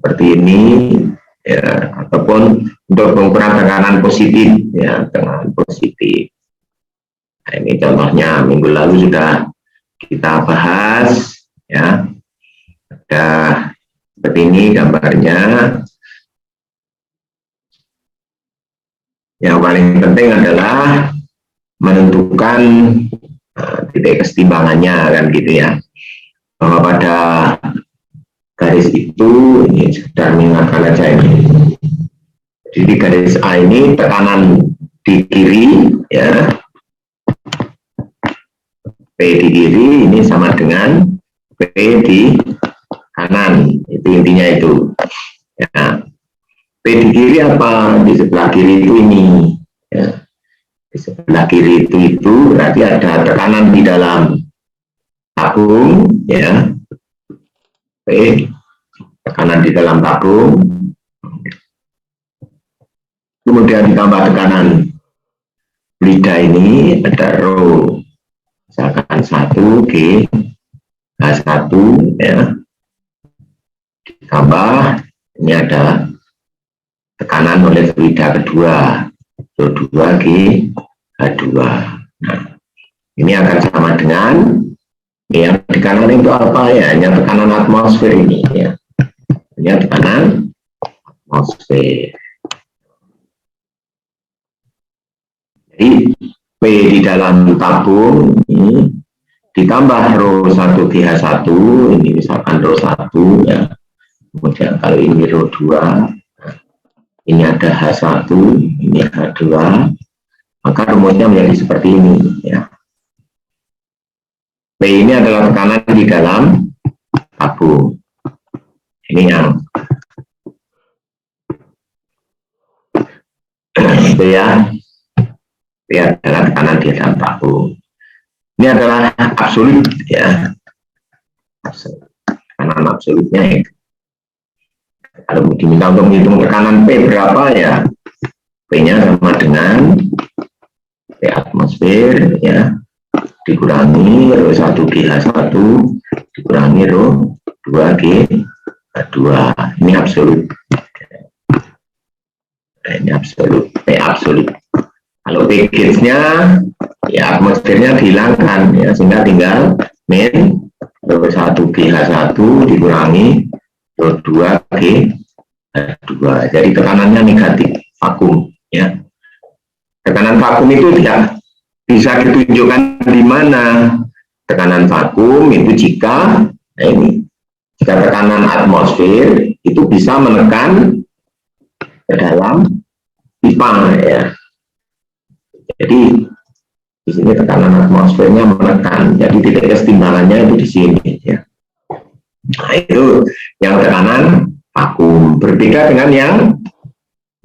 seperti ini ya, ataupun untuk pengukuran tekanan positif ya, tekanan positif. Nah, ini contohnya minggu lalu sudah kita bahas ya, ada seperti ini gambarnya. Yang paling penting adalah menentukan titik kesetimbangannya kan gitu ya, bahwa pada garis itu ini sekedar mengingatkan aja ini. Jadi di garis A ini tekanan di kiri ya, P di kiri ini sama dengan P di kanan, itu intinya itu ya. P di kiri apa? Di sebelah kiri itu ini ya. Di sebelah kiri itu berarti ada tekanan di dalam tabung ya, P, tekanan di dalam tabung, kemudian ditambah tekanan lidah ini ada rho, misalkan 1 G H1 ya, ditambah ini ada tekanan oleh fluida kedua rho 2 G H2. Nah, ini akan sama dengan yang di kanan itu apa ya, hanya tekanan atmosfer ini ya, hanya tekanan atmosfer. Jadi P di dalam tabung ini ditambah rho 1 GH1, ini misalkan rho 1 ya, kemudian kalau ini rho 2, ini ada H1, ini H2, maka rumusnya menjadi seperti ini ya. P ini adalah tekanan di dalam tabung. Ini yang itu ya. P adalah tekanan di dalam tabung. Ini adalah absolut ya. Tekanan absolutnya itu. Kalau diminta untuk menghitung tekanan P berapa ya, P-nya sama dengan P atmosfer ya, dikurangi rho 1 GH1 dikurangi rho 2 G2. Ini absolut. Nah, ini absolut, P absolut. Kalau P gauge-nya ya atmosfernya dihilangkan ya, sehingga tinggal min rho 1 GH1 dikurangi rho 2 G2. Jadi tekanannya negatif, vakum ya. Tekanan vakum itu tidak bisa ditunjukkan di mana. Tekanan vakum itu jika jika tekanan atmosfer itu bisa menekan ke dalam pipa ya. Jadi di sini tekanan atmosfernya menekan, jadi titik kesetimbangannya itu di sini ya. Nah, itu yang tekanan vakum, berbeda dengan yang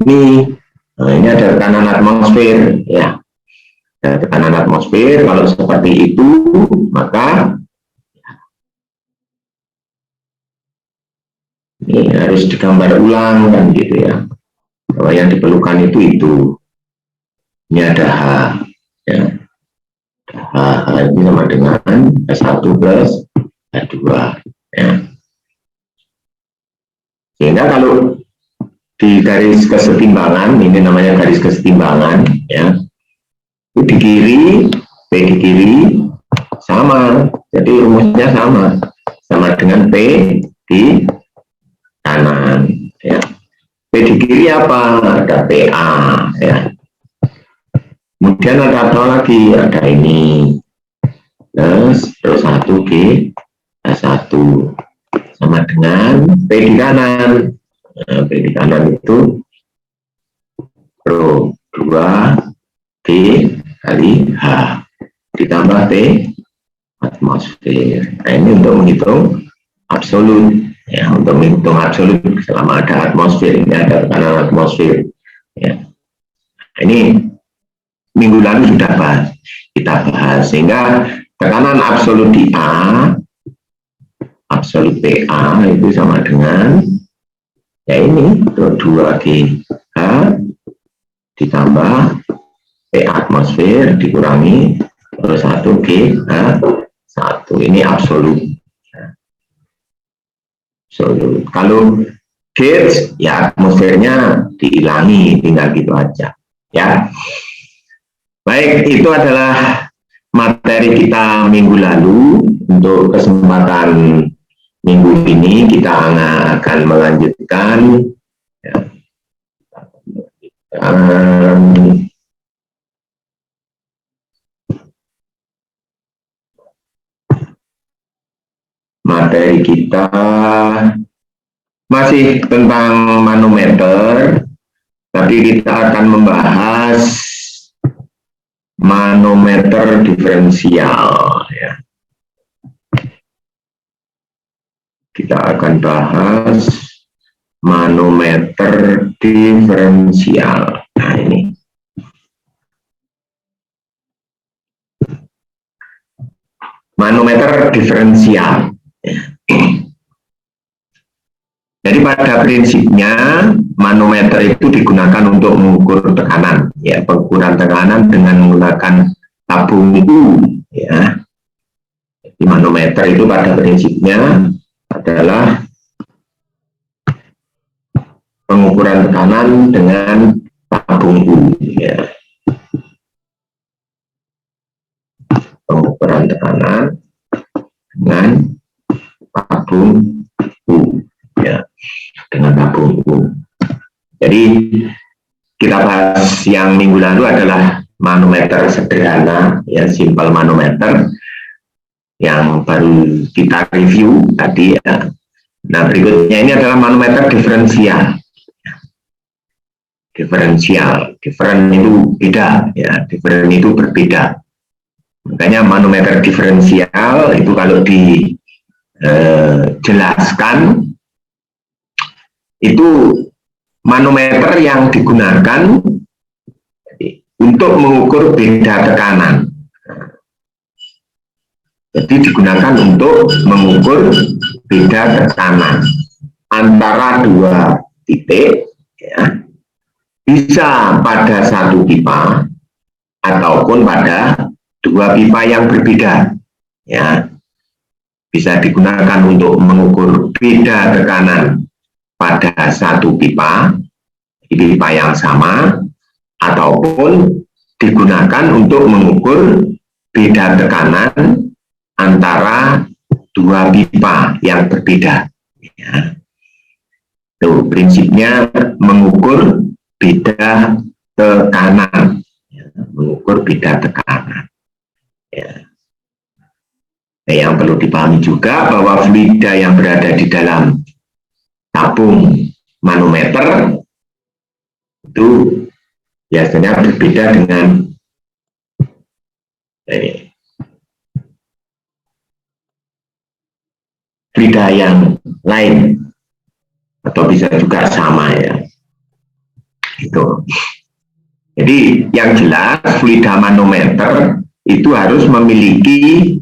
ini. Nah, ini ada tekanan atmosfer ya. Ada tekanan atmosfer, kalau seperti itu maka ini harus digambar ulang kan gitu ya, bahwa yang diperlukan itu. Ini ada H ya. H ini sama dengan H1 plus H2 ya. Sehingga kalau di garis kesetimbangan, ini namanya garis kesetimbangan ya, itu di kiri, P di kiri sama, jadi rumusnya sama dengan P di kanan ya. P di kiri apa? Ada PA ya. Kemudian ada apa lagi? Ada ini plus rho 1 G H1 sama dengan P di kanan. Nah, P di kanan itu rho 2 G kali H ditambah P atmosfer. Nah, ini untuk menghitung absolut ya, untuk menghitung absolut selama ada atmosfer, ini ada tekanan atmosfer ya. Ini minggu lalu sudah kita bahas, sehingga tekanan absolut di A, absolut PA itu sama dengan ya ini 2 G H ditambah P atmosfer dikurangi 1 G H1. Ini absolut. Absolut. Kalau gauge, ya atmosfernya dihilangi, tinggal gitu aja. Ya, baik, itu adalah materi kita minggu lalu. Untuk kesempatan minggu ini kita akan melanjutkan ya, materi kita masih tentang manometer, tapi kita akan membahas manometer diferensial. Ya. Kita akan bahas manometer diferensial. Nah, ini. Manometer diferensial. Jadi pada prinsipnya manometer itu digunakan untuk mengukur tekanan, ya, pengukuran tekanan dengan menggunakan tabung U, ya. Jadi manometer itu pada prinsipnya adalah pengukuran tekanan dengan tabung U, ya. Pengukuran tekanan dengan tabung U, ya, dengan tabung U. Jadi kita bahas yang minggu lalu adalah manometer sederhana, ya, simple manometer yang baru kita review tadi, ya. Nah, berikutnya ini adalah manometer diferensial. Diferensial, different itu beda, ya, different itu berbeda. Makanya manometer diferensial itu kalau dijelaskan itu manometer yang digunakan untuk mengukur beda tekanan. Jadi digunakan untuk mengukur beda tekanan antara dua titik, ya, bisa pada satu pipa ataupun pada dua pipa yang berbeda, ya. Bisa digunakan untuk mengukur beda tekanan pada satu pipa, pipa yang sama, ataupun digunakan untuk mengukur beda tekanan antara dua pipa yang berbeda, ya. Tuh, prinsipnya mengukur beda tekanan, ya, mengukur beda tekanan, ya. Nah, yang perlu dipahami juga bahwa fluida yang berada di dalam tabung manometer itu biasanya berbeda dengan fluida yang lain, atau bisa juga sama, ya. Itu. Jadi yang jelas fluida manometer itu harus memiliki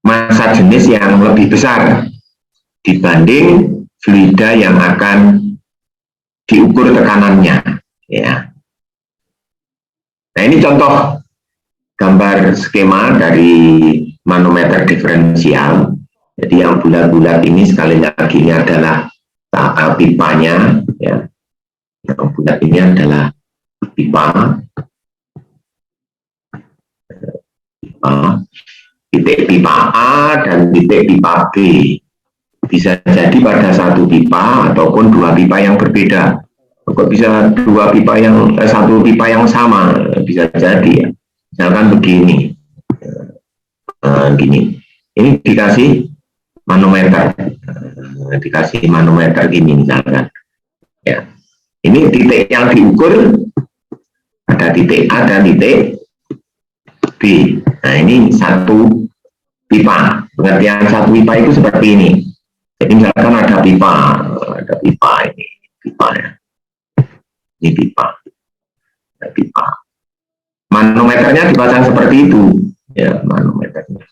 massa jenis yang lebih besar dibanding fluida yang akan diukur tekanannya, ya. Nah, ini contoh gambar skema dari manometer diferensial. Jadi yang bulat-bulat ini sekali lagi ini adalah pipanya, ya. Yang bulat ini adalah pipa, titik pipa A dan titik pipa B. Bisa jadi pada satu pipa ataupun dua pipa yang berbeda. Kok bisa dua pipa yang satu pipa yang sama? Bisa jadi, ya. Misalkan begini, gini. Ini dikasih manometer, dikasih manometer gini misalkan, ya. Ini titik yang diukur ada titik A dan titik B. Nah, ini satu pipa. Pengertian satu pipa itu seperti ini. Jadi misalkan ada pipa ini pipa, ya. Ini pipa, ada pipa. Manometernya dipasang seperti itu, ya, manometernya.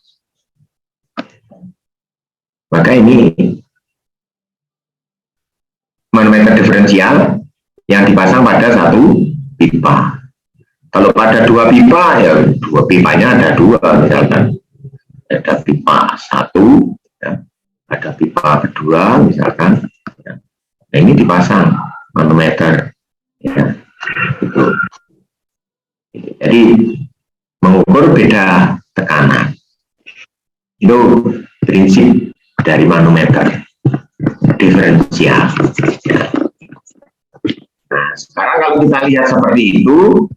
Maka ini manometer diferensial yang dipasang pada satu pipa. Kalau pada dua pipa, ya dua pipanya ada dua, misalkan ada pipa satu, ya, ada pipa kedua, misalkan, ya. Nah, ini dipasang manometer, ya, itu. Jadi mengukur beda tekanan. Itu prinsip dari manometer diferensial. Ya. Nah, sekarang kalau kita lihat seperti itu,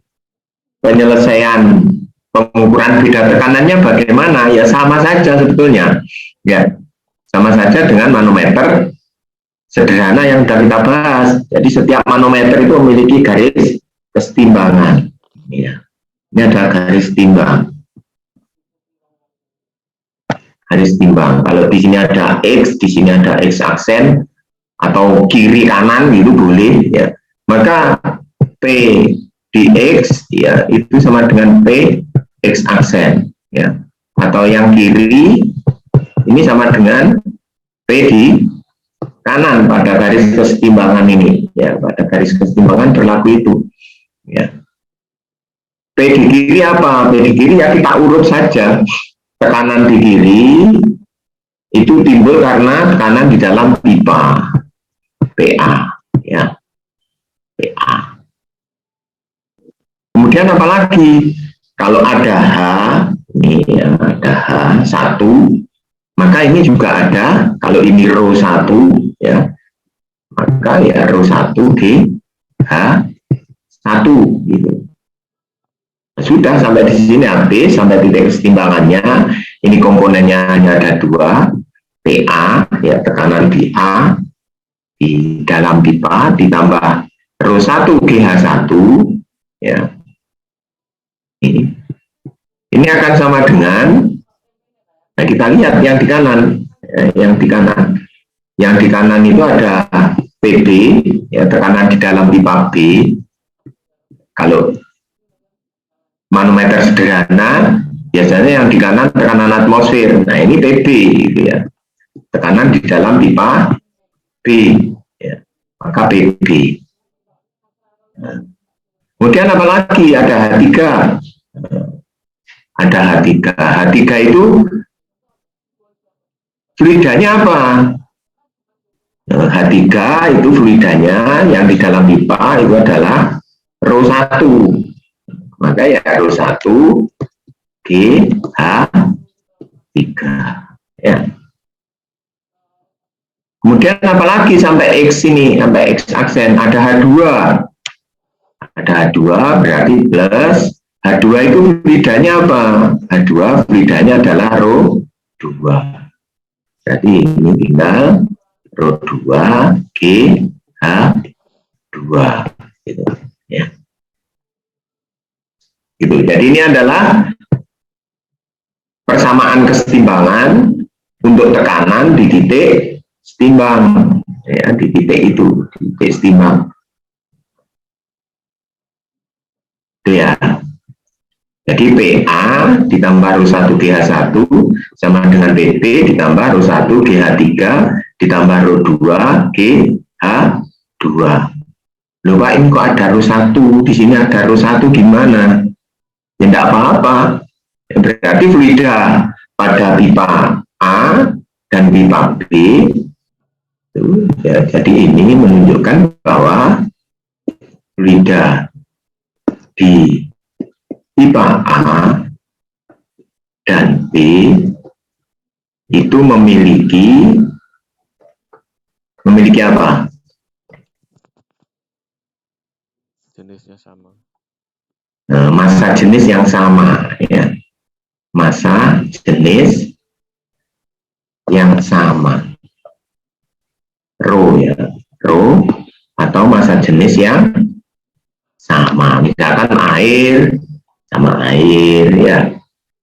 penyelesaian pengukuran beda tekanannya bagaimana? Ya sama saja sebetulnya. Ya, sama saja dengan manometer sederhana yang sudah kita bahas. Jadi setiap manometer itu memiliki garis kesetimbangan. Ya. Ini adalah garis timbang. Garis timbang. Kalau di sini ada X, di sini ada X aksen, atau kiri kanan gitu boleh. Ya. Maka P di X ya itu sama dengan P X aksen. Ya. Atau yang kiri ini sama dengan P di kanan pada garis kesetimbangan ini. Ya, pada garis kesetimbangan berlaku itu. Ya. P di kiri apa? P di kiri ya kita urut saja. Tekanan di kiri itu timbul karena tekanan di dalam pipa PA, ya, PA. Kemudian apalagi? Kalau ada H, ini ya, ada H1, maka ini juga ada. Kalau ini rho 1, ya, maka ya rho 1 di H1 gitu. Sudah sampai di sini habis, sampai titik kesetimbangannya. Ini komponennya hanya ada 2, PA, ya, tekanan di A di dalam pipa ditambah rho 1 GH1, ya. Ini akan sama dengan, nah kita lihat yang di kanan, ya, yang di kanan itu ada PB, ya, tekanan di dalam pipa B. Kalau manometer sederhana biasanya yang di kanan tekanan atmosfer. Nah ini PB gitu ya, tekanan di dalam pipa B, ya, maka PB. Nah, kemudian apalagi ada H3, ada H3. H3 itu fluidanya apa? H3 itu fluidanya yang di dalam pipa itu adalah rho 1. Maka ya rho 1 GH3, ya. Kemudian apalagi sampai X ini, sampai X aksen ada H2. Ada H2 berarti plus. H2 itu fluidanya apa? H2 fluidanya adalah rho 2. Berarti ini tinggal rho 2 GH2 gitu, ya. Gitu. Jadi ini adalah persamaan kesetimbangan untuk tekanan di titik setimbang, ya, di titik itu, di titik setimbang. Itu ya. Jadi PA ditambah rho 1 GH1 sama dengan PP ditambah rho 1 GH3 ditambah rho 2 GH2. Loh Pak, ini kok ada rho 1, di sini ada rho 1 gimana? Ya enggak apa-apa. Berarti fluida pada pipa A dan pipa B itu, ya, jadi ini menunjukkan bahwa fluida di pipa A dan B itu memiliki apa? Jenisnya sama. Nah, massa jenis yang sama, ya. Massa jenis yang sama. Rho, ya. Rho atau massa jenis yang sama. Misalkan air sama air, ya.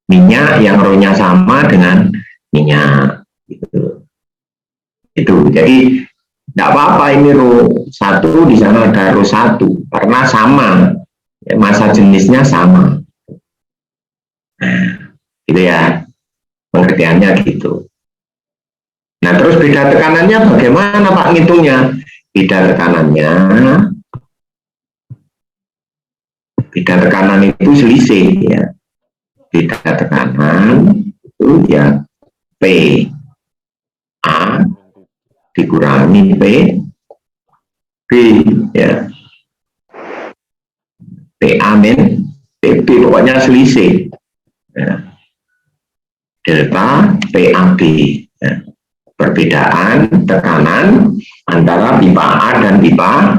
Minyak yang rho-nya sama dengan minyak, gitu. Itu. Jadi tidak apa-apa ini rho 1, di sana ada rho 1 karena sama. Ya, massa jenisnya sama. Nah, gitu ya, pengertiannya gitu. Nah, terus beda tekanannya bagaimana Pak ngitungnya? Beda tekanan itu selisih, ya. Beda tekanan itu ya P A dikurangi P ya. PA min PB, pokoknya selisih. Ya. Delta PAB. Ya. Perbedaan tekanan antara pipa A dan pipa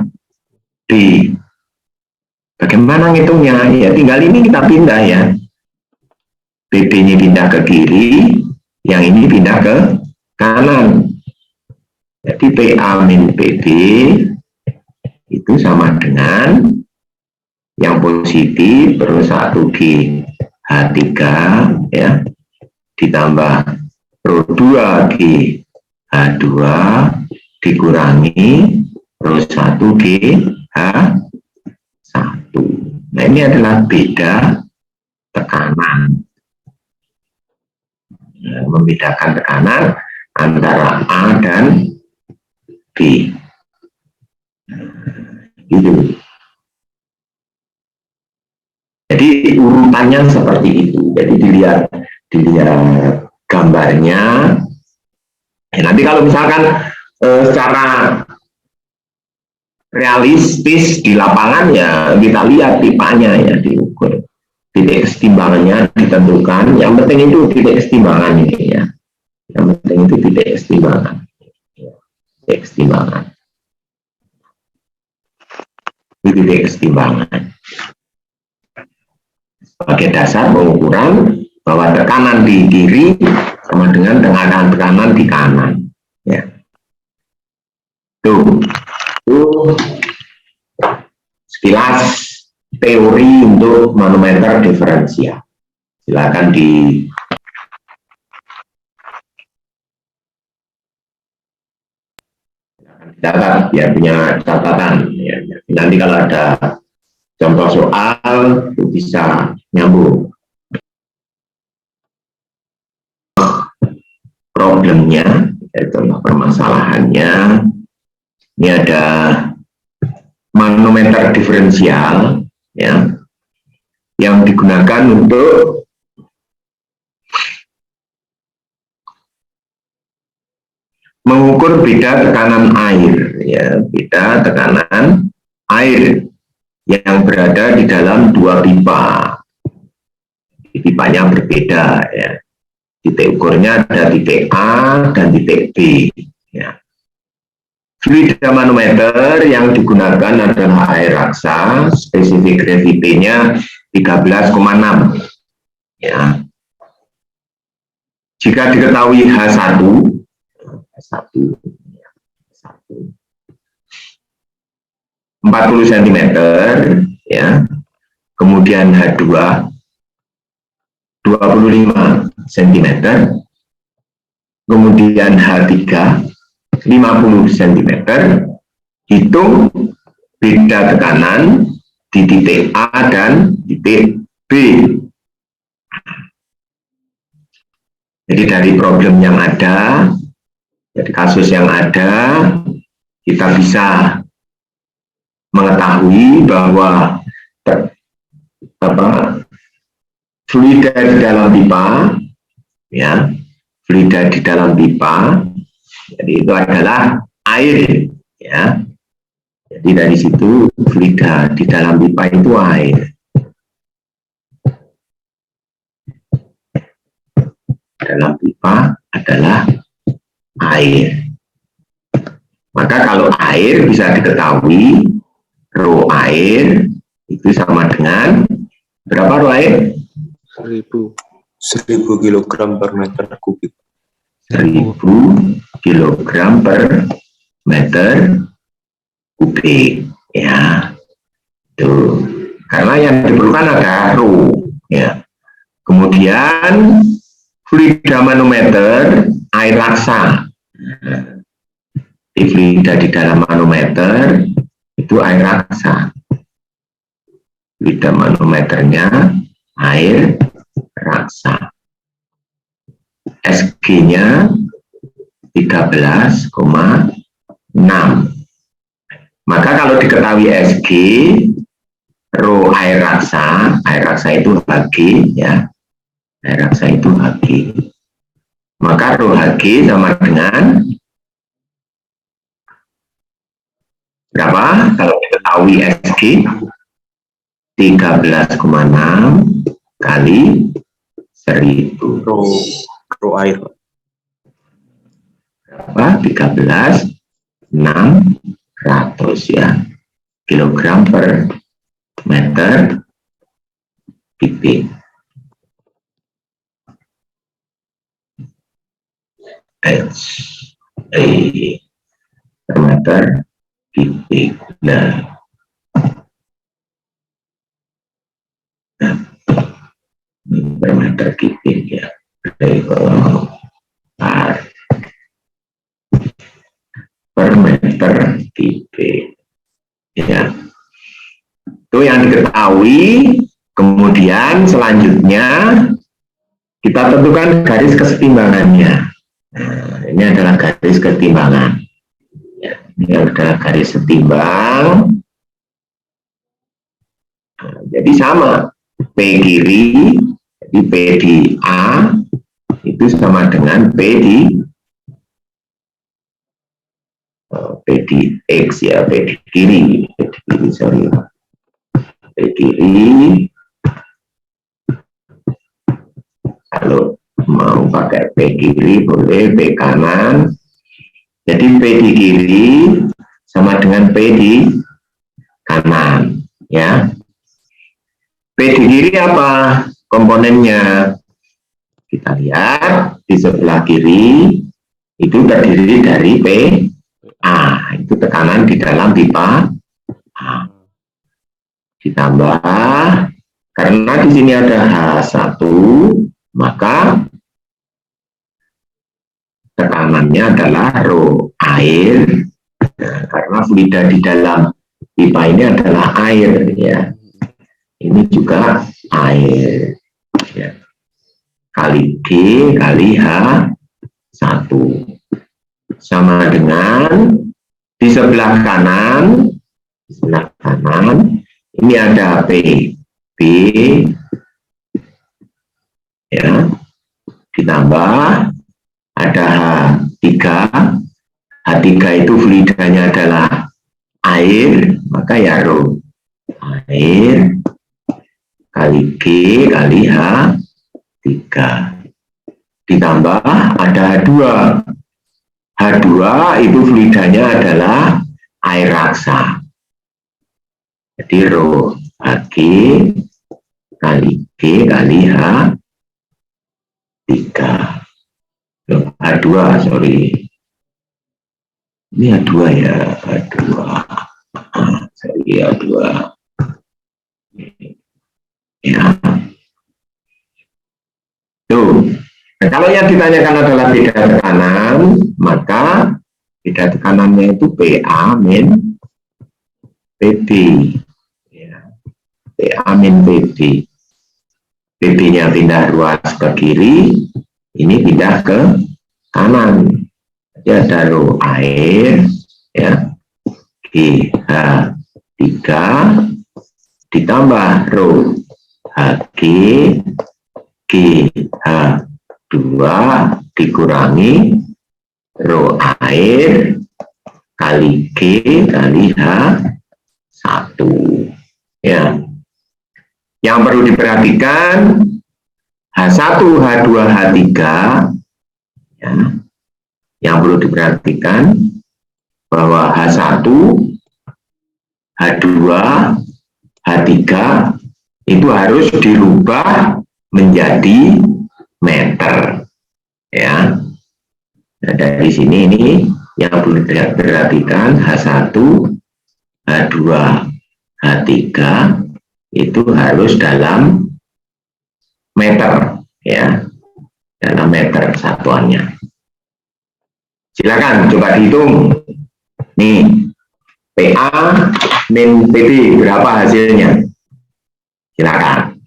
B. Bagaimana ngitungnya? Ya tinggal ini kita pindah ya. BB ini pindah ke kiri, yang ini pindah ke kanan. Jadi PA min PB itu sama dengan yang positif per 1G H3 ya, ditambah Rho 2G H2 dikurangi Rho 1G H1. Nah ini adalah beda tekanan. Nah, membedakan tekanan antara A dan B. Gitu. Jadi urutannya seperti itu. Jadi dilihat gambarnya. Ya, nanti kalau misalkan secara realistis di lapangan ya kita lihat pipanya ya diukur, titik kesetimbangannya ditentukan. Yang penting itu titik kesetimbangan ini ya. Yang penting itu titik kesetimbangan. Titik kesetimbangan. Titik kesetimbangan. Sebagai dasar pengukuran bahwa tekanan di kiri sama dengan tekanan di kanan. Ya. Tuh sekilas teori untuk manometer diferensial. Silakan dicatat biar punya catatan. Ya. Nanti kalau ada contoh soal itu bisa nyambung. Problemnya, yaitu permasalahannya, ini ada manometer diferensial ya, yang digunakan untuk mengukur beda tekanan air, ya, beda tekanan air yang berada di dalam dua pipa. Pipanya berbeda ya. Titik ukurnya ada titik A dan titik B. Ya. Fluida manometer yang digunakan adalah air raksa, spesifik gravity-nya 13,6. Ya. Jika diketahui H1 40 cm, ya. Kemudian H2 25 cm, kemudian H3 50 cm, hitung beda tekanan di titik A dan titik B. Jadi dari problem yang ada, dari kasus yang ada, kita bisa mengetahui bahwa fluida di dalam pipa, ya, fluida di dalam pipa, jadi itu adalah air, ya. Jadi dari situ fluida di dalam pipa itu air. Dalam pipa adalah air. Maka kalau air bisa diketahui, rho air itu sama dengan berapa rho air? 1000 kg per meter kubik. 1000 kg per meter kubik, ya. Tuh. Karena yang diperlukan ada rho, ya. Kemudian fluida manometer air raksa. Fluida di dalam manometer itu air raksa. Fluida manometernya air raksa. SG-nya 13,6. Maka kalau diketahui SG, rho air raksa itu Hg, ya. Air raksa itu Hg. Maka rho Hg sama dengan Berapa? Kalau diketahui SG 13,6 kali 1000. Ro air. Berapa? 13.600 ya. Kilogram per meter kubik. Per meter kubik. Nah, per meter kubik ya. Per meter kubik ya. Itu yang diketahui. Kemudian selanjutnya kita tentukan garis kesetimbangannya. Nah, ini adalah garis kesetimbangan ya, ini adalah garis setimbang. Nah, jadi sama P kiri, jadi P di A itu sama dengan P di X ya, P di kiri, sorry, P kiri. Kalau mau pakai P kiri boleh, P kanan. Jadi P di kiri sama dengan P di kanan ya. P di kiri apa komponennya? Kita lihat di sebelah kiri itu terdiri dari P A, itu tekanan di dalam pipa A. Ditambah karena di sini ada H1, maka tekanannya adalah rho air. Nah, karena fluida di dalam pipa ini adalah air ya. Ini juga air ya. Kali G kali H1 sama dengan di sebelah kanan ini ada P B ya, ditambah ada H3 itu fluidanya adalah air, maka ya rho air kali G kali H3 ditambah ada H2 itu fluidanya adalah air raksa, jadi rho Hg kali G kali H3. H2 sorry, ini H2 ya, H2 sorry, H2 ya. Tuh, nah, kalau yang ditanyakan adalah beda tekanan, maka beda tekanannya itu PA min PB ya. PA min PB. PB-nya pindah ruas ke kiri, ini pindah ke kanan. Jadi ada rho air ya, GH3 ditambah rho Hg GH2 dikurangi rho air kali G kali H1 ya. Yang perlu diperhatikan H1, H2, H3 ya. Yang perlu diperhatikan bahwa H1, H2, H3 itu harus dirubah menjadi meter ya. Nah, dari sini ini yang perlu diperhatikan H1, H2, H3 itu harus dalam meter ya, dalam meter satuannya. Silakan coba dihitung nih, PA min PB berapa hasilnya? Silakan.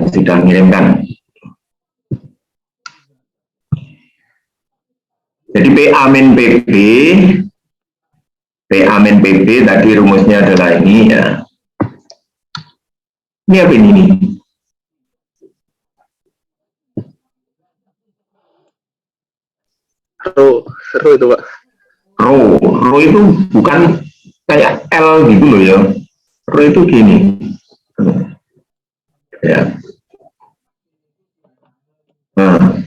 Sudah mengirimkan. Jadi PA min PB tadi rumusnya adalah ini ya. Ini apa ini? Rho itu Pak. Rho itu bukan kayak L gitu loh ya. Rho itu gini. Ya. Nah,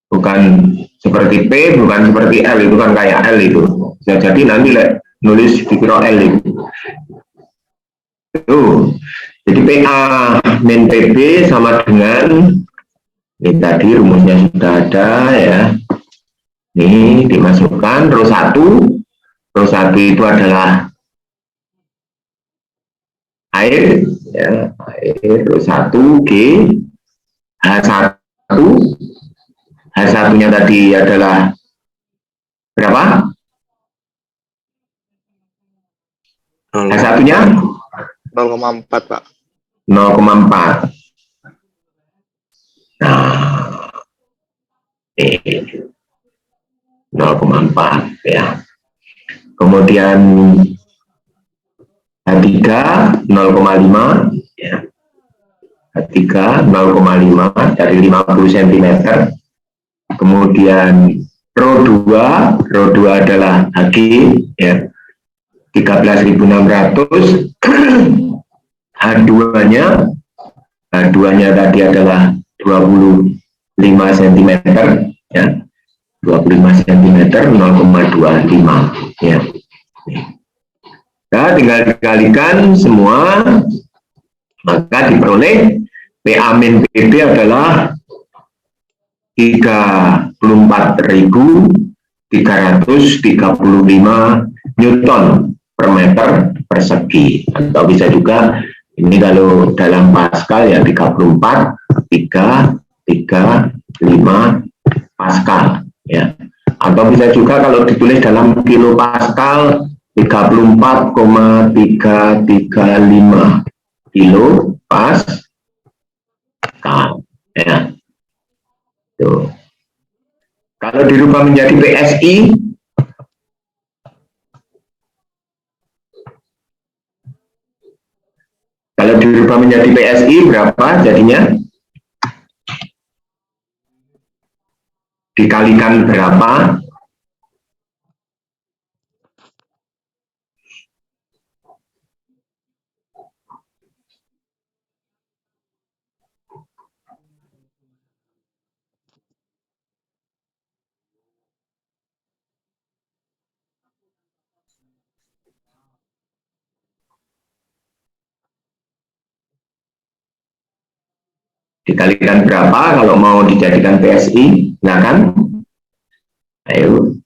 bukan seperti P, bukan seperti L, itu kan kayak L itu. Bisa jadi nanti nulis dikira L itu. Tuh. Jadi PA min PB sama dengan ini tadi rumusnya sudah ada ya. Ini dimasukkan rho 1 itu adalah air ya, air rho 1 G H1 H1-nya tadi adalah berapa? H1-nya 0,4 Pak. 0,4. Nah, 0,4 ya. Kemudian H3 0,5 ya. H3 0,5 dari 50 cm. Kemudian rho 2 adalah Hg ya. 13.600. H2-nya tadi adalah 25 cm ya. 25 cm 0,25 ya. Nah, tinggal dikalikan semua maka diperoleh PA min PB adalah 34.335 Newton per meter persegi, atau bisa juga ini kalau dalam Pascal ya 34.335 Pascal ya, atau bisa juga kalau ditulis dalam kilo Pascal 34,335 kilo Pascal ya. Tuh. Kalau dirubah menjadi PSI, berapa jadinya? Dikalikan berapa? Dikalikan berapa kalau mau dijadikan PSI? Nah kan? Ayo.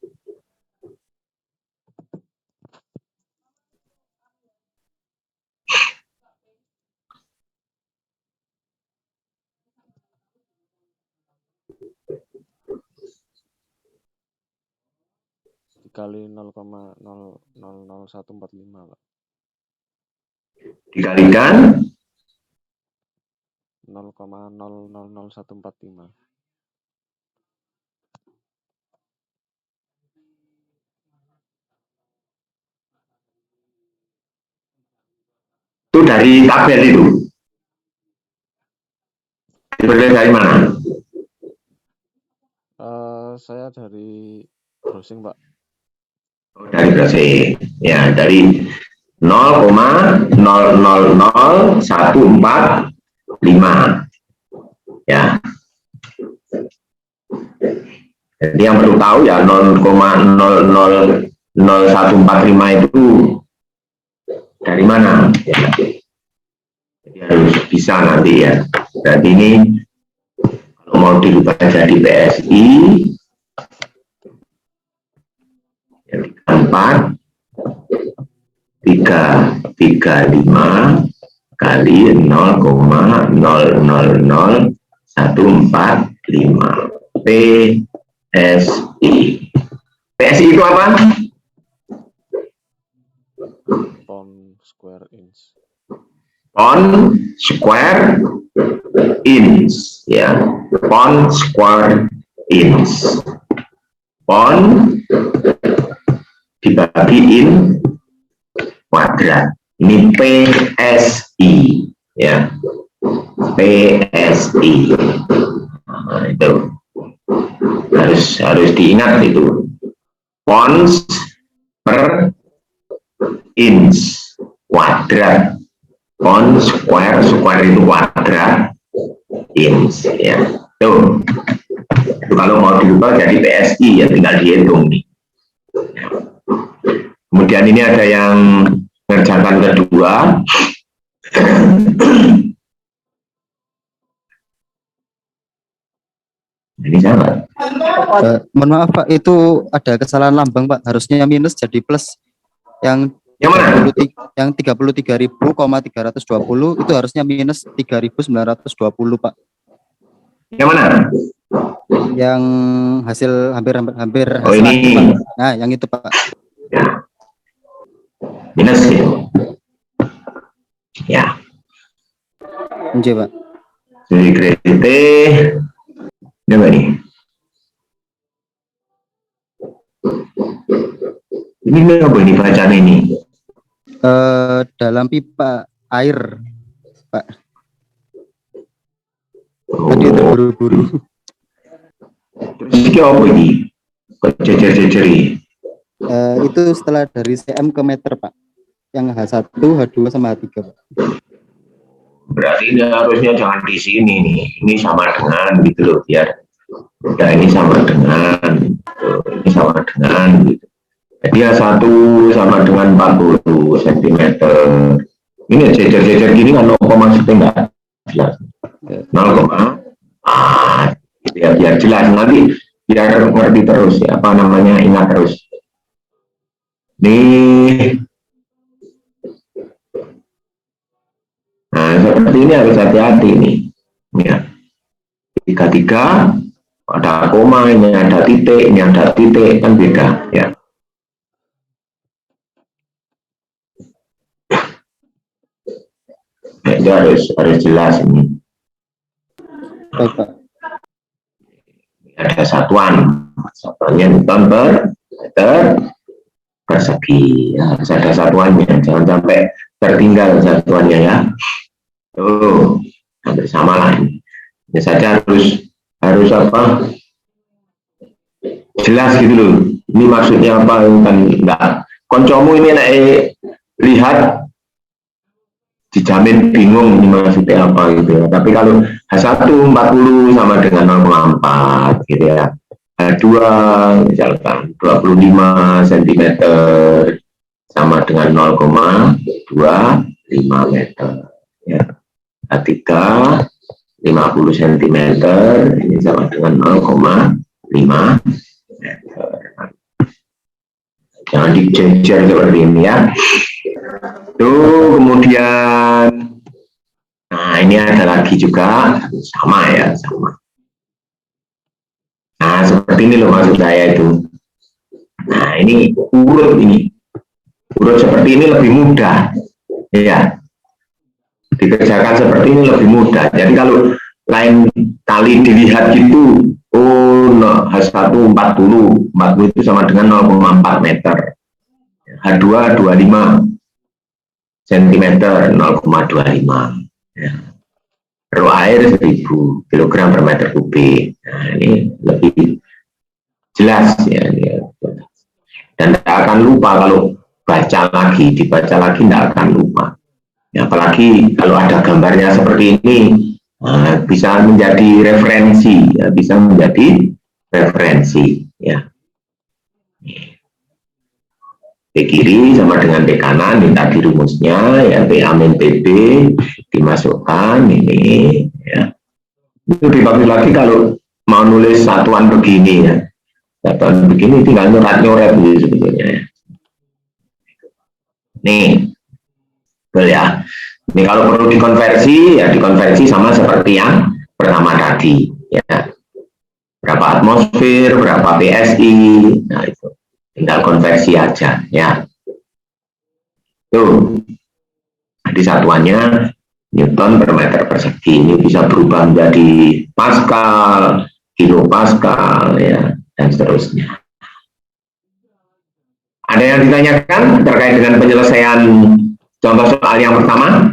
Dikali 0,00145 Pak. Dikalikan 0,000145. itu dari tabel itu. Diperoleh dari mana? Saya dari browsing Pak. Dari browsing ya, dari 0,000145 ya. Jadi yang perlu tahu ya 0,000145 itu dari mana ya. Jadi harus bisa nanti ya. Berarti ini kalau mau dirubah jadi PSI ya, 335 kali 0,000145 PSI. PSI itu apa? Pound square inch. Pound square inch ya. Pound square inch. Pound dibagi in kuadrat. Ini PSI ya. PSI. Nah, itu. harus diingat itu. Pounds per inch kuadrat. Pound square itu kuadrat, inch ya. Tuh. Itu kalau mau diubah jadi PSI ya tinggal dihitung nih. Kemudian ini ada yang mengerjakan kedua. Ini sama. Mohon maaf Pak, itu ada kesalahan lambang Pak, harusnya minus jadi plus. Yang mana? yang 33.320 itu harusnya minus 3.920 Pak. Yang mana? Yang hasil hampir Oh hasil ini. akhir, Pak. Nah, yang itu Pak. Ya. Minus itu. Ya. Oke Pak. Jadi kredit ini apa nih? Ini apa ini bacaan ini? Dalam pipa air Pak. Oh. Tadi terburu-buru. Terus ini apa ini? Jejer-jejeri. Itu setelah dari cm ke meter Pak. Yang H1, H2 sama H3 Pak. Berarti ini harusnya jangan di sini nih. Ini sama dengan gitu loh, biar ya ini sama dengan ini sama dengan gitu. Jadi H1 sama dengan 40 cm. Ini jejer-jejer gini kan 0, maksudnya enggak jelas. 0, gitu ya, biar jelas nanti biar ngerti terus ya, apa namanya, ingat terus. Nih. Nah, seperti ini harus hati-hati nih. Ya. 33 ada koma, ini ada titik, kan beda ya. Nah, itu harus jelas ini. Baik Pak. Ada satuannya Newton per meter persegi ya, harus ada satuannya, jangan sampai tertinggal satuannya ya. Tuh hampir sama lah ini. Ini saja harus apa, jelas gitu loh, ini maksudnya apa kan. Enggak, koncomu ini lihat dijamin bingung ini maksudnya apa gitu ya. Tapi kalau H1 40 sama dengan 0,4 gitu ya. H2 misalkan 25 cm sama dengan 0,25 meter ya. H3 50 cm ini sama dengan 0,5 meter. Jangan dijejer seperti ini ya. Tuh, kemudian nah ini ada lagi juga sama ya, sama. Nah, seperti ini loh maksud saya itu. Nah, ini urut seperti ini lebih mudah ya. Dikerjakan seperti ini lebih mudah. Jadi kalau lain kali dilihat gitu, oh no, H1 40 itu sama dengan 0,4 meter. H2 25 cm 0,25 ya. Rho air 1000 kg per meter kubik. Nah, ini lebih jelas ya, dan tidak akan lupa kalau dibaca lagi tidak akan lupa ya, apalagi kalau ada gambarnya seperti ini. Nah, bisa menjadi referensi ya, ya. P kiri sama dengan P kanan, ini tadi rumusnya ya, P amin PB dimasukkan ini ya. Itu dibagi lagi kalau mau nulis satuan begini ya, satuan begini tinggal nyoret gitu sebetulnya ya. Nih betul ya. Ini kalau perlu dikonversi ya, dikonversi sama seperti yang pertama tadi ya, berapa atmosfer, berapa PSI, nah itu tinggal konversi aja ya. Tuh, di satuannya Newton per meter persegi, ini bisa berubah menjadi Pascal, kilopascal ya, dan seterusnya. Ada yang ditanyakan terkait dengan penyelesaian contoh soal yang pertama?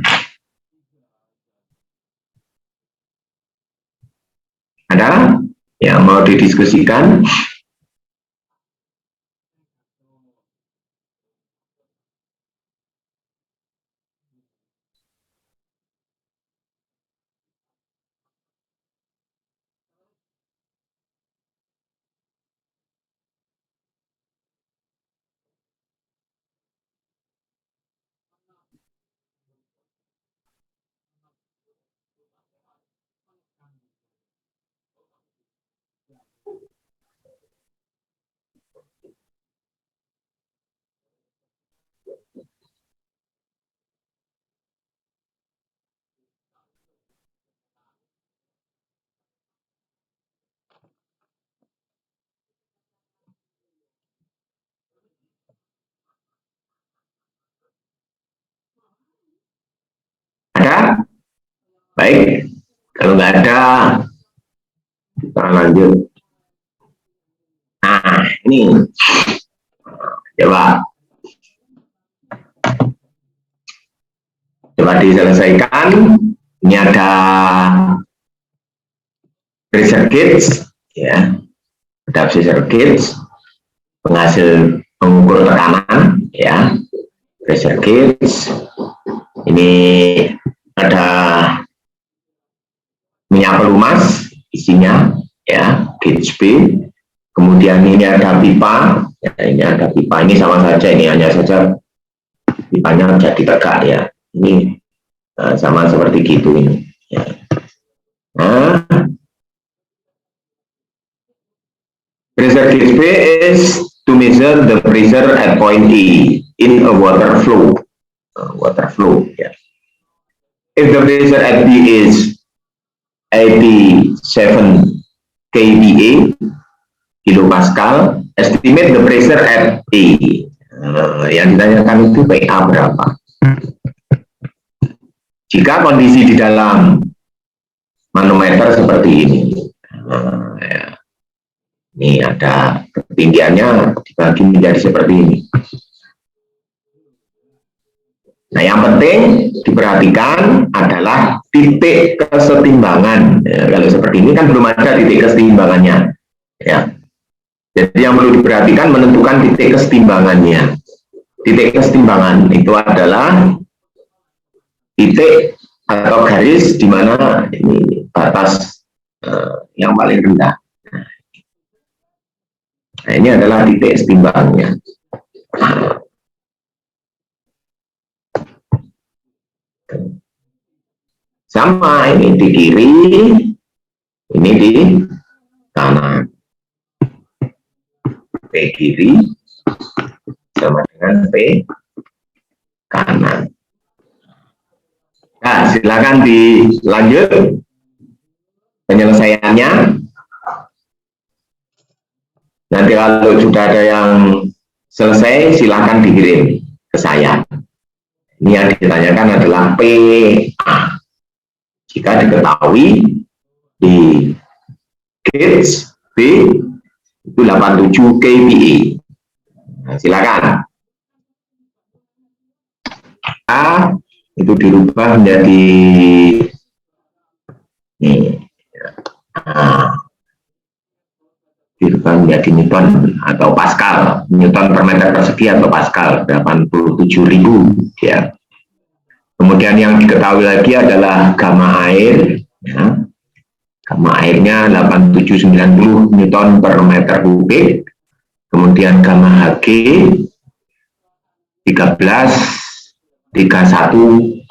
Ada yang mau didiskusikan? Ada? Baik, kalau nggak ada, kita lanjut. Nah, ini coba diselesaikan. Ini ada pressure gauge, ya, ada pressure gauge penghasil pengukur tekanan, ya, pressure gauge. Ini ada minyak pelumas isinya, ya, gauge B. Kemudian ini ada pipa, ya, ini ada pipa, ini sama saja, ini hanya saja pipanya jadi tegak, ya. Ini sama seperti gitu ini. Ya. Nah, pressure gauge B is to measure the pressure at point E in a water flow. Ya. If the pressure at B is 87 kPa, kilopascal, estimate the pressure at E. Yang ditanyakan itu PA berapa? Jika kondisi di dalam manometer seperti ini, ya. Ini ada ketinggiannya dibagi menjadi seperti ini. Nah, yang penting diperhatikan adalah titik kesetimbangan. Ya, kalau seperti ini kan belum ada titik kesetimbangannya. Ya. Jadi yang perlu diperhatikan menentukan titik kesetimbangannya. Titik kesetimbangan itu adalah titik atau garis di mana ini batas yang paling rendah. Nah, ini adalah titik setimbangnya. Sama, ini di kiri, ini di kanan. P kiri sama dengan P kanan. Nah, silakan dilanjut penyelesaiannya. Nanti kalau sudah ada yang selesai, silakan dikirim ke saya. Ini yang ditanyakan adalah PA. Jika diketahui di gauge B itu 87 kPa. Nah, silakan. A itu dirubah menjadi ini. Dirubah menjadi Newton atau Pascal, Newton per meter persegi atau Pascal, 87.000, ya. Kemudian yang diketahui lagi adalah gamma air, ya. Gamma airnya 8790 Newton per meter kubik. Kemudian gamma Hg 133100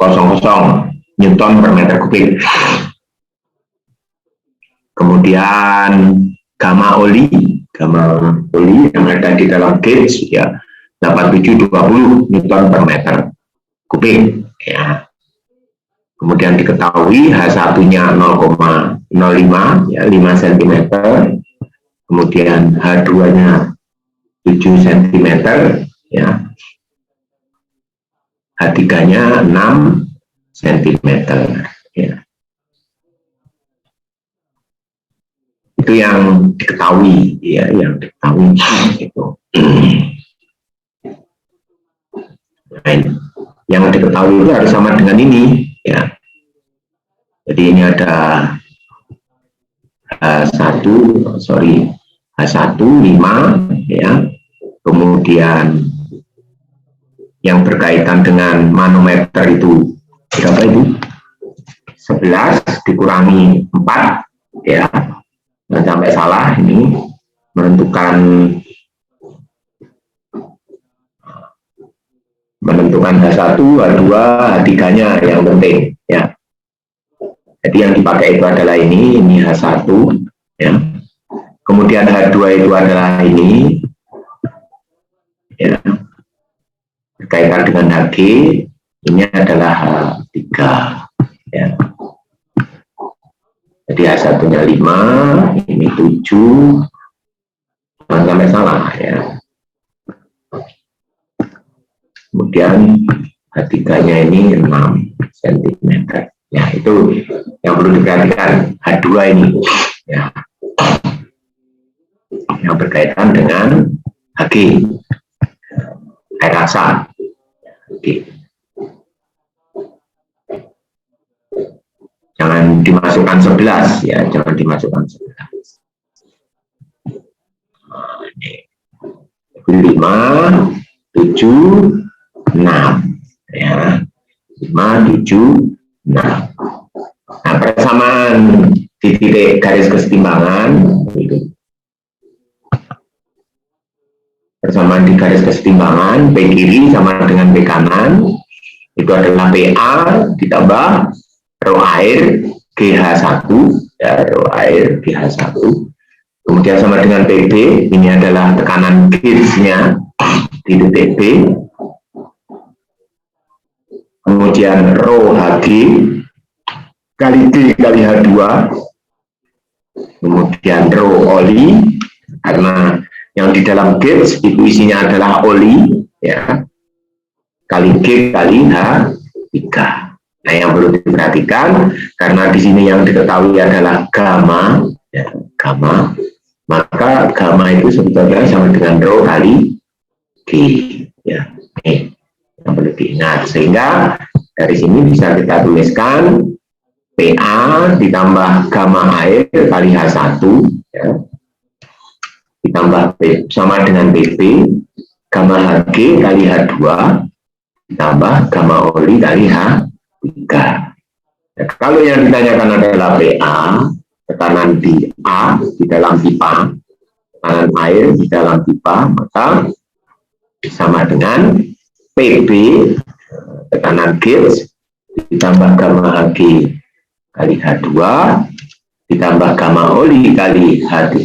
Newton per meter kubik. Kemudian gamma oli yang ada di dalam gauge, ya, 8720 Newton per meter kubik, ya. Kemudian diketahui H1-nya 0,05, ya, 5 cm. Kemudian H2-nya 7 cm, ya. H3-nya 6 cm, ya. Itu yang diketahui, ya, yang diketahui itu. Nah, yang diketahui itu harus sama dengan ini, ya. Jadi ini ada H1, sorry, H1 5 ya. Kemudian yang berkaitan dengan manometer itu berapa itu? 11 dikurangi 4 ya. Jangan sampai salah, ini menentukan H1, H2, H3-nya yang penting ya. Jadi yang dipakai itu adalah ini H1 ya. Kemudian H2 itu adalah ini ya. Berkaitan dengan HG, ini adalah H3 ya. Jadi H1-nya 5, ini 7. Jangan sampai salah ya. Kemudian H3-nya ini 6 cm. Ya, itu yang perlu diperhatikan. H2 ini ya. Yang berkaitan dengan HG. Air rasa. Oke. Jangan dimasukkan 11 ya, jangan dimasukkan 11. Nah, ini 5, 7, 6 ya. 5, 7, 6. Nah, persamaan di titik garis kesetimbangan itu. Persamaan di garis kesetimbangan P kiri sama dengan P kanan itu adalah PA ditambah rho air GH1 ya, rho air GH1, kemudian sama dengan PB, ini adalah tekanan gauge-nya di titik B, kemudian rho HG kali D kali H2, kemudian rho oli karena yang di dalam gauge itu isinya adalah oli ya, kali G kali H3. Nah, yang perlu diperhatikan karena di sini yang diketahui adalah gamma ya, gamma, maka gamma itu sebetulnya sama dengan rho kali G ya. Yang perlu diingat, sehingga dari sini bisa kita tuliskan PA ditambah gamma air kali H1 ya, ditambah P sama dengan PP gamma HG kali H2 ditambah gamma oli kali H3. Ya, kalau yang ditanyakan adalah PA, tekanan di A di dalam pipa, tekanan air di dalam pipa, maka sama dengan PB tekanan gauge ditambah gamma HG kali H2 ditambah gamma oli kali H3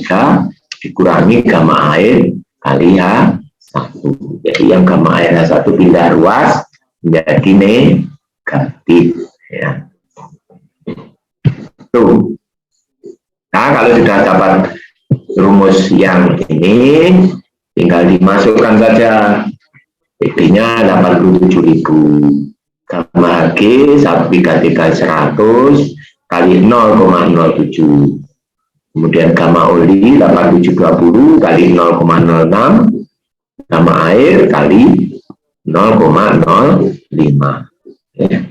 dikurangi gamma air kali H1. Jadi yang gamma air H1 pindah ruas menjadi negatif ya. Tuh. Nah, kalau sudah dapat rumus yang ini tinggal dimasukkan saja. PD-nya 87.000, gamma HG 1,33 kali 0,07, kemudian gamma oli 8720 kali 0,06, gamma air kali 0,05 ya.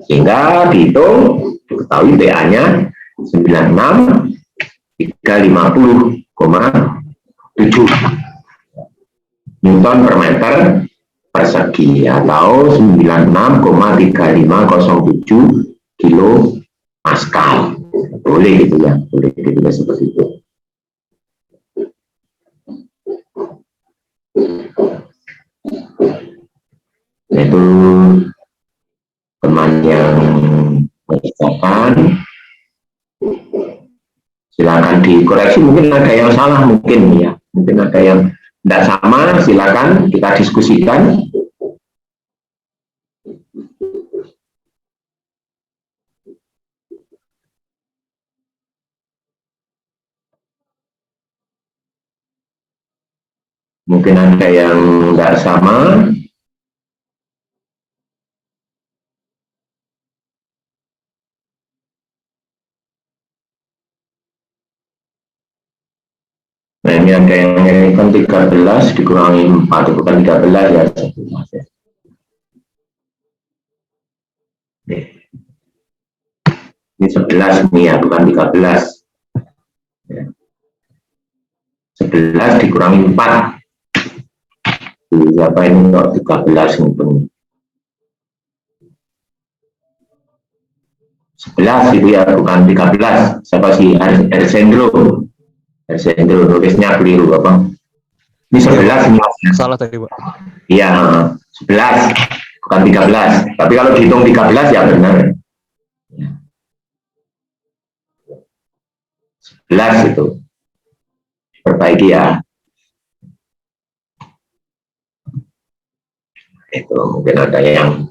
Sehingga dihitung diketahui PA-nya 96,350,7 Newton per meter persegi atau 96,3507 kilo Pascal. Boleh gitu ya, boleh ditulis seperti itu. Itu teman yang mengerjakan, silakan dikoreksi, mungkin ada yang salah, mungkin ya, mungkin ada yang tidak sama, silakan kita diskusikan. Mungkin ada yang tidak sama. Nah, ini ada yang mengirimkan 13 dikurangi 4, bukan 13 ya. Ini 11 nih ya, bukan 13. Ya. 11 dikurangi 4. Siapa ini kok 13 ini? 11 itu ya, bukan 13. Siapa sih? Ersendro. Ersendro, nulisnya keliru apa? Ini 11 ini. Salah tadi, Pak. Iya, 11, bukan 13. Tapi kalau dihitung 13 ya benar. 11 itu. Perbaiki ya. Itu mungkin ada yang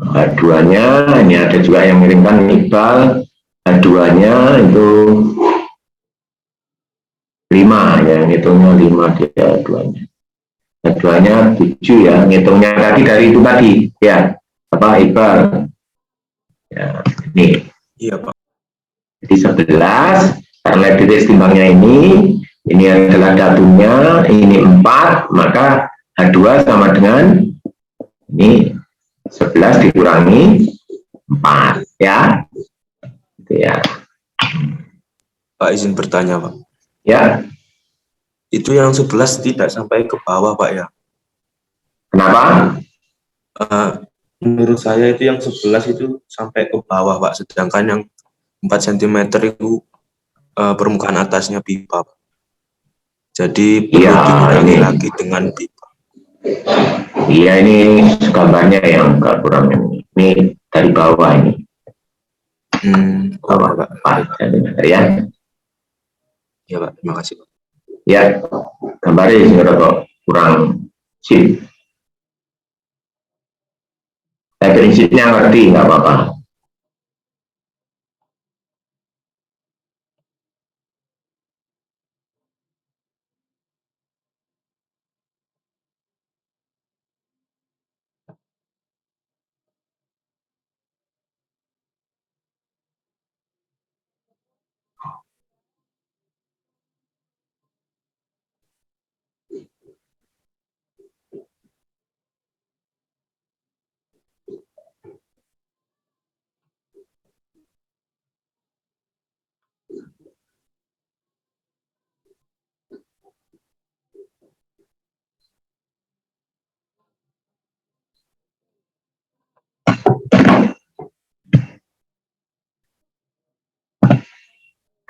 H2-nya, ini ada juga yang mengirimkan Iqbal. H2-nya itu 5 ya, ngitungnya 5 dia H2-nya. H2-nya 7 ya, ngitungnya tadi dari itu tadi ya. Apa Iqbal? Ya, ini. Iya, Pak. Jadi 11, karena titik timbangnya ini adalah datumnya, ini 4, maka H2 sama dengan ini 11 dikurangi 4 ya. Itu ya. Pak izin bertanya, Pak. Ya. Itu yang 11 tidak sampai ke bawah, Pak ya? Kenapa? Menurut saya itu yang 11 itu sampai ke bawah, Pak. Sedangkan yang 4 cm itu permukaan atasnya pipa, Pak. Jadi perlu Iya, dikurangi ini. lagi dengan pipa. Iya, ini gambarnya yang agak kurang ini. Ini dari bawah ini. Bawah, Pak. Ya. Ya, Pak. Terima kasih, Pak. Ya, gambarnya sebenarnya kok kurang sip. Prinsipnya ngerti, nggak apa-apa.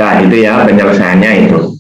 Nah, itu ya penyelesaiannya itu.